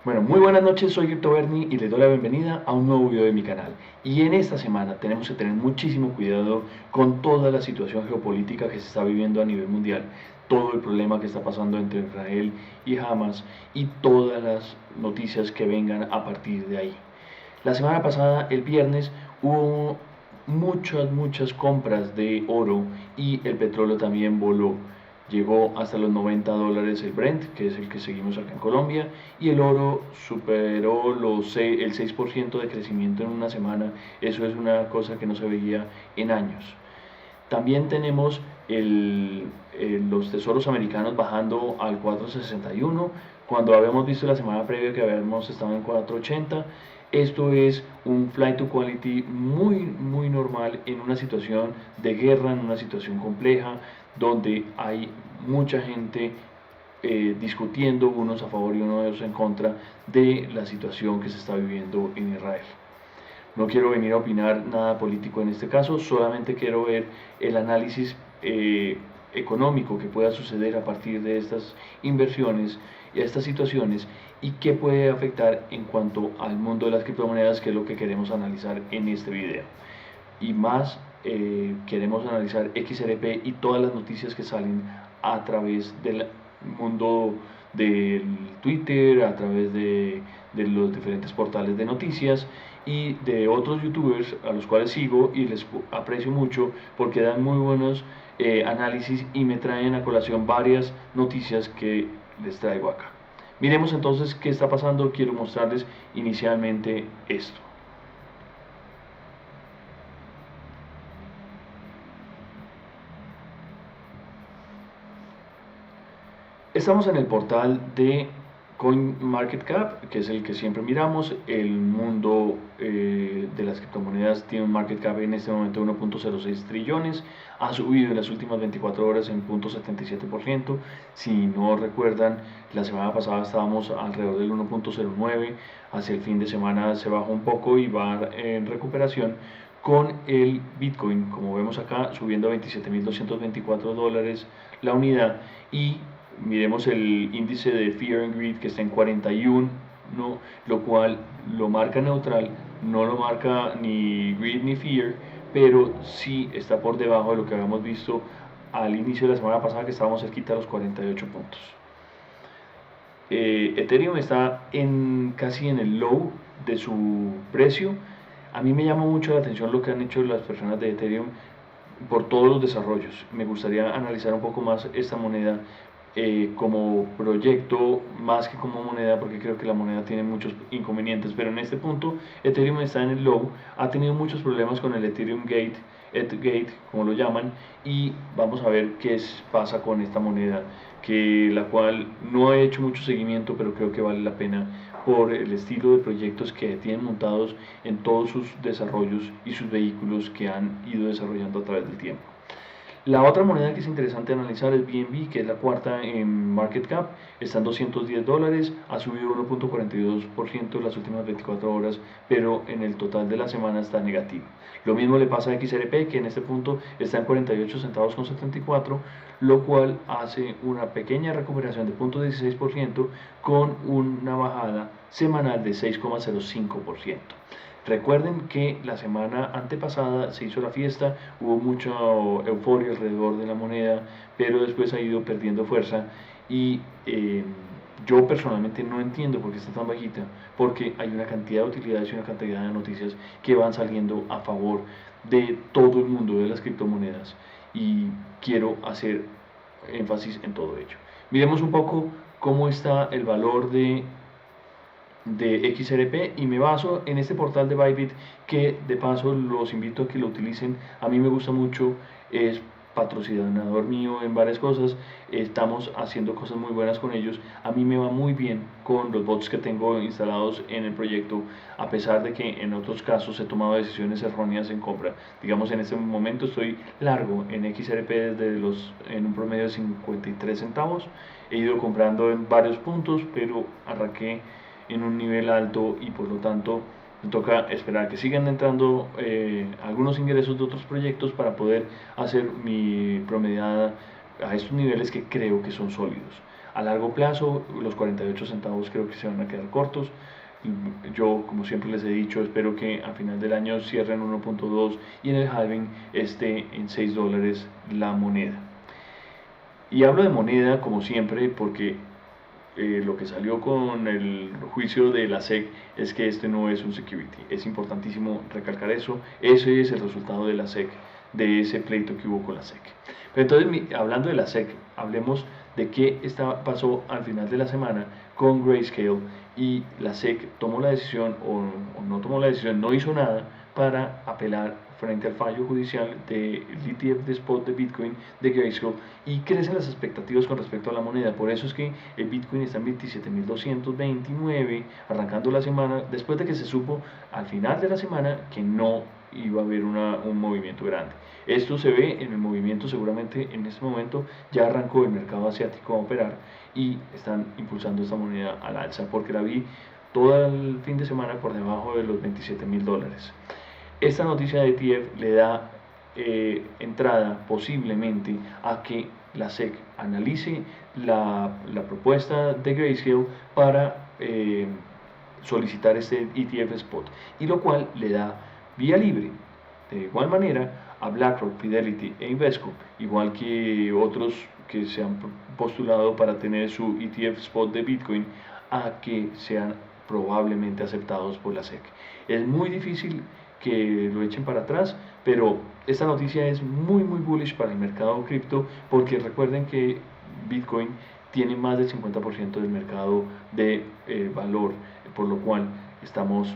Bueno, muy buenas noches, soy Crypto Bernie y les doy la bienvenida a un nuevo video de mi canal. Y en esta semana tenemos que tener muchísimo cuidado con toda la situación geopolítica que se está viviendo a nivel mundial, todo el problema que está pasando entre Israel y Hamas y todas las noticias que vengan a partir de ahí. La semana pasada, el viernes, hubo muchas compras de oro y el petróleo también voló. Llegó hasta los $90 el Brent, que es el que seguimos acá en Colombia, y el oro superó el 6% de crecimiento en una semana. Eso es una cosa que no se veía en años. También tenemos los tesoros americanos bajando al 4.61, cuando habíamos visto la semana previa que habíamos estado en 4.80. Esto es un flight to quality muy normal en una situación de guerra, en una situación compleja, donde hay mucha gente discutiendo, unos a favor y unos en contra, de la situación que se está viviendo en Israel. No quiero venir a opinar nada político en este caso, solamente quiero ver el análisis económico que pueda suceder a partir de estas inversiones y estas situaciones y qué puede afectar en cuanto al mundo de las criptomonedas, que es lo que queremos analizar en este video. Y más, queremos analizar XRP y todas las noticias que salen a través del mundo del Twitter, a través de los diferentes portales de noticias y de otros youtubers a los cuales sigo y les aprecio mucho porque dan muy buenos análisis y me traen a colación varias noticias que les traigo acá. Miremos entonces qué está pasando. Quiero mostrarles inicialmente esto. Estamos en el portal de CoinMarketCap, que es el que siempre miramos. El mundo de las criptomonedas tiene un market cap en este momento de 1.06 trillones. Ha subido en las últimas 24 horas en 0.77%. Si no recuerdan, la semana pasada estábamos alrededor del 1.09. Hacia el fin de semana se bajó un poco y va en recuperación, con el Bitcoin, como vemos acá, subiendo a $27.224 la unidad. Y miremos el índice de Fear and Greed, que está en 41, ¿no? Lo cual lo marca neutral, no lo marca ni Greed ni Fear, pero sí está por debajo de lo que habíamos visto al inicio de la semana pasada, que estábamos cerquita a los 48 puntos. Ethereum está casi en el low de su precio. A mí me llama mucho la atención lo que han hecho las personas de Ethereum por todos los desarrollos. Me gustaría analizar un poco más esta moneda como proyecto más que como moneda, porque creo que la moneda tiene muchos inconvenientes, pero en este punto Ethereum está en el low, ha tenido muchos problemas con el Ethereum Gate, ETHgate como lo llaman, y vamos a ver qué pasa con esta moneda, la cual no he hecho mucho seguimiento, pero creo que vale la pena por el estilo de proyectos que tienen montados en todos sus desarrollos y sus vehículos que han ido desarrollando a través del tiempo. La otra moneda que es interesante analizar es BNB, que es la cuarta en market cap, está en $210, ha subido 1.42% en las últimas 24 horas, pero en el total de la semana está negativo. Lo mismo le pasa a XRP, que en este punto está en 48 centavos con 74, lo cual hace una pequeña recuperación de 0.16% con una bajada semanal de 6.05%. Recuerden que la semana antepasada se hizo la fiesta, hubo mucha euforia alrededor de la moneda, pero después ha ido perdiendo fuerza y yo personalmente no entiendo por qué está tan bajita, porque hay una cantidad de utilidades y una cantidad de noticias que van saliendo a favor de todo el mundo de las criptomonedas y quiero hacer énfasis en todo ello. Miremos un poco cómo está el valor de XRP y me baso en este portal de Bybit, que de paso los invito a que lo utilicen. A mí me gusta mucho, es patrocinador mío en varias cosas, estamos haciendo cosas muy buenas con ellos. A mí me va muy bien con los bots que tengo instalados en el proyecto, a pesar de que en otros casos he tomado decisiones erróneas en compra. Digamos, en este momento estoy largo en XRP en un promedio de 53 centavos. He ido comprando en varios puntos, pero arranqué en un nivel alto y por lo tanto me toca esperar que sigan entrando algunos ingresos de otros proyectos para poder hacer mi promediada a estos niveles que creo que son sólidos. A largo plazo, los 48 centavos creo que se van a quedar cortos. Yo, como siempre les he dicho, espero que a final del año cierren 1.2 y en el halving esté en $6 la moneda. Y hablo de moneda como siempre porque lo que salió con el juicio de la SEC es que este no es un security. Es importantísimo recalcar eso. Ese es el resultado de la SEC, de ese pleito que hubo con la SEC. Pero entonces, hablando de la SEC, hablemos de qué pasó al final de la semana con Grayscale, y la SEC tomó la decisión o no tomó la decisión, no hizo nada para apelar frente al fallo judicial del ETF de spot de Bitcoin de Grayscale, y crecen las expectativas con respecto a la moneda. Por eso es que el Bitcoin está en 27.229 arrancando la semana, después de que se supo al final de la semana que no iba a haber un movimiento grande. Esto se ve en el movimiento, seguramente en este momento ya arrancó el mercado asiático a operar y están impulsando esta moneda al alza, porque la vi todo el fin de semana por debajo de los $27.000. Esta noticia de ETF le da entrada posiblemente a que la SEC analice la propuesta de Grayscale para solicitar este ETF spot, y lo cual le da vía libre de igual manera a BlackRock, Fidelity e Invesco, igual que otros que se han postulado para tener su ETF spot de Bitcoin, a que sean probablemente aceptados por la SEC. Es muy difícil que lo echen para atrás, pero esta noticia es muy bullish para el mercado cripto, porque recuerden que Bitcoin tiene más del 50% del mercado de valor, por lo cual estamos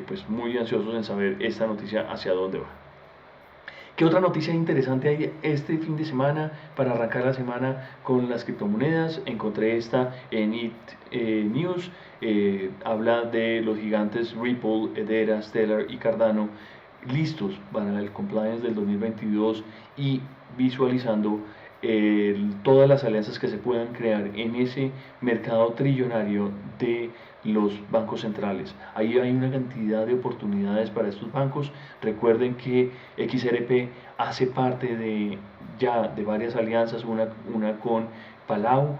pues muy ansiosos en saber esta noticia hacia dónde va. ¿Qué otra noticia interesante hay este fin de semana para arrancar la semana con las criptomonedas? Encontré esta en It News. Habla de los gigantes Ripple, Hedera, Stellar y Cardano listos para el compliance del 2022 y visualizando todas las alianzas que se puedan crear en ese mercado trillonario de los bancos centrales. Ahí hay una cantidad de oportunidades para estos bancos. Recuerden que XRP hace parte de varias alianzas, una con Palau,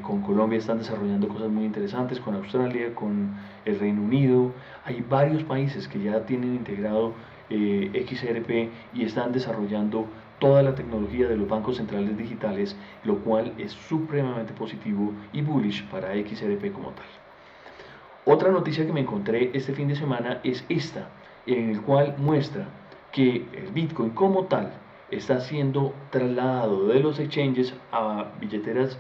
con Colombia están desarrollando cosas muy interesantes, con Australia, con el Reino Unido. Hay varios países que ya tienen integrado XRP y están desarrollando toda la tecnología de los bancos centrales digitales, lo cual es supremamente positivo y bullish para XRP como tal. Otra noticia que me encontré este fin de semana es esta, en el cual muestra que el Bitcoin como tal está siendo trasladado de los exchanges a billeteras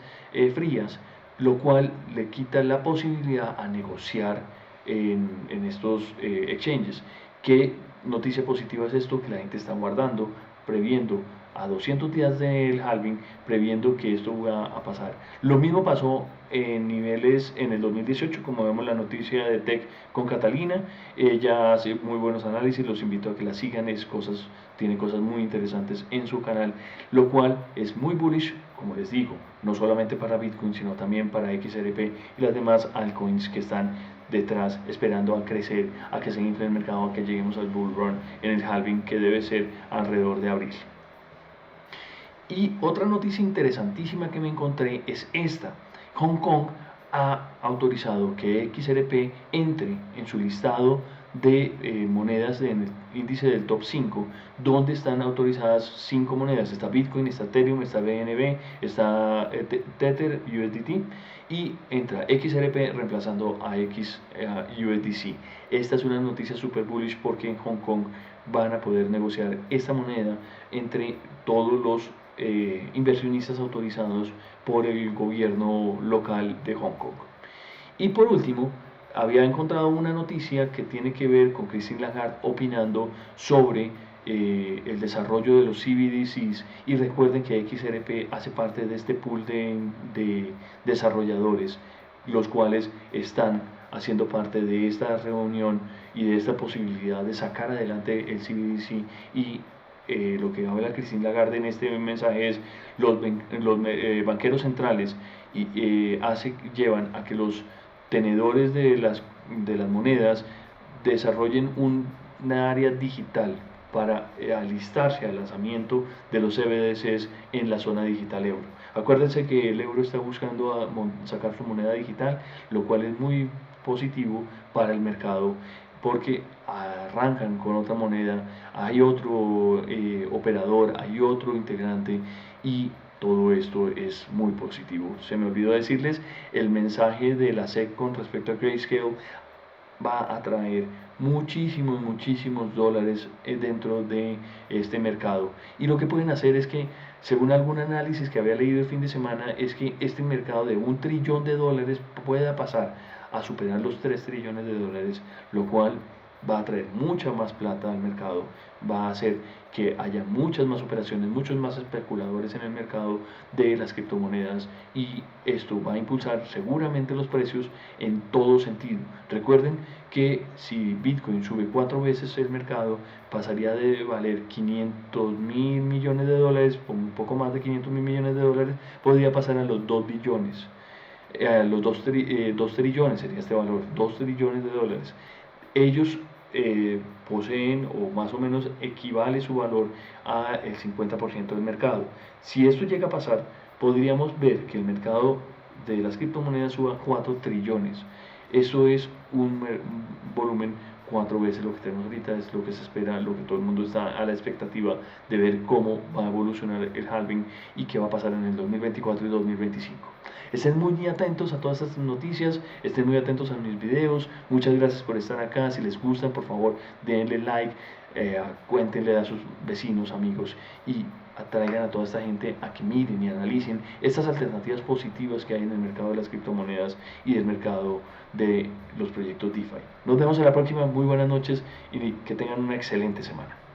frías, lo cual le quita la posibilidad a negociar en estos exchanges. ¿Qué noticia positiva es esto? Que la gente está guardando, previendo a 200 días del halving, previendo que esto va a pasar. Lo mismo pasó en niveles en el 2018, como vemos la noticia de Tech con Catalina. Ella hace muy buenos análisis, los invito a que la sigan, tiene cosas muy interesantes en su canal, lo cual es muy bullish, como les digo, no solamente para Bitcoin, sino también para XRP y las demás altcoins que están detrás esperando a crecer, a que se infle el mercado, a que lleguemos al bull run en el halving, que debe ser alrededor de abril. Y otra noticia interesantísima que me encontré es esta: Hong Kong ha autorizado que XRP entre en su listado de monedas del índice del top 5, donde están autorizadas 5 monedas. Está Bitcoin, está Ethereum, está BNB, está Tether, USDT, y entra XRP reemplazando a USDC. Esta es una noticia super bullish porque en Hong Kong van a poder negociar esta moneda entre todos los inversionistas autorizados por el gobierno local de Hong Kong. Y por último, había encontrado una noticia que tiene que ver con Christine Lagarde opinando sobre el desarrollo de los CBDCs, y recuerden que XRP hace parte de este pool de desarrolladores, los cuales están haciendo parte de esta reunión y de esta posibilidad de sacar adelante el CBDC. Y lo que habla Christine Lagarde en este mensaje es los banqueros centrales llevan a que los tenedores de las monedas desarrollen una área digital para alistarse al lanzamiento de los CBDCs en la zona digital euro. Acuérdense que el euro está buscando sacar su moneda digital, lo cual es muy positivo para el mercado porque arrancan con otra moneda, hay otro operador, hay otro integrante y todo esto es muy positivo. Se me olvidó decirles, el mensaje de la SEC con respecto a Grayscale va a traer muchísimos dólares dentro de este mercado. Y lo que pueden hacer es que, según algún análisis que había leído el fin de semana, es que este mercado de $1 trillón pueda pasar a superar los 3 trillones de dólares, lo cual va a traer mucha más plata al mercado, va a hacer que haya muchas más operaciones, muchos más especuladores en el mercado de las criptomonedas y esto va a impulsar seguramente los precios en todo sentido. Recuerden que si Bitcoin sube 4 veces el mercado, pasaría de valer 500 mil millones de dólares, un poco más de 500 mil millones de dólares, podría pasar a los 2 billones. Los 2 trillones sería este valor, 2 trillones de dólares. Ellos poseen o más o menos equivale su valor al 50% del mercado. Si esto llega a pasar, podríamos ver que el mercado de las criptomonedas suba 4 trillones. Eso es un volumen 4 veces lo que tenemos ahorita, es lo que se espera, lo que todo el mundo está a la expectativa de ver cómo va a evolucionar el halving y qué va a pasar en el 2024 y 2025. Estén muy atentos a todas estas noticias, estén muy atentos a mis videos. Muchas gracias por estar acá. Si les gustan, por favor, denle like, cuéntenle a sus vecinos, amigos y atraigan a toda esta gente a que miren y analicen estas alternativas positivas que hay en el mercado de las criptomonedas y del mercado de los proyectos DeFi. Nos vemos en la próxima, muy buenas noches y que tengan una excelente semana.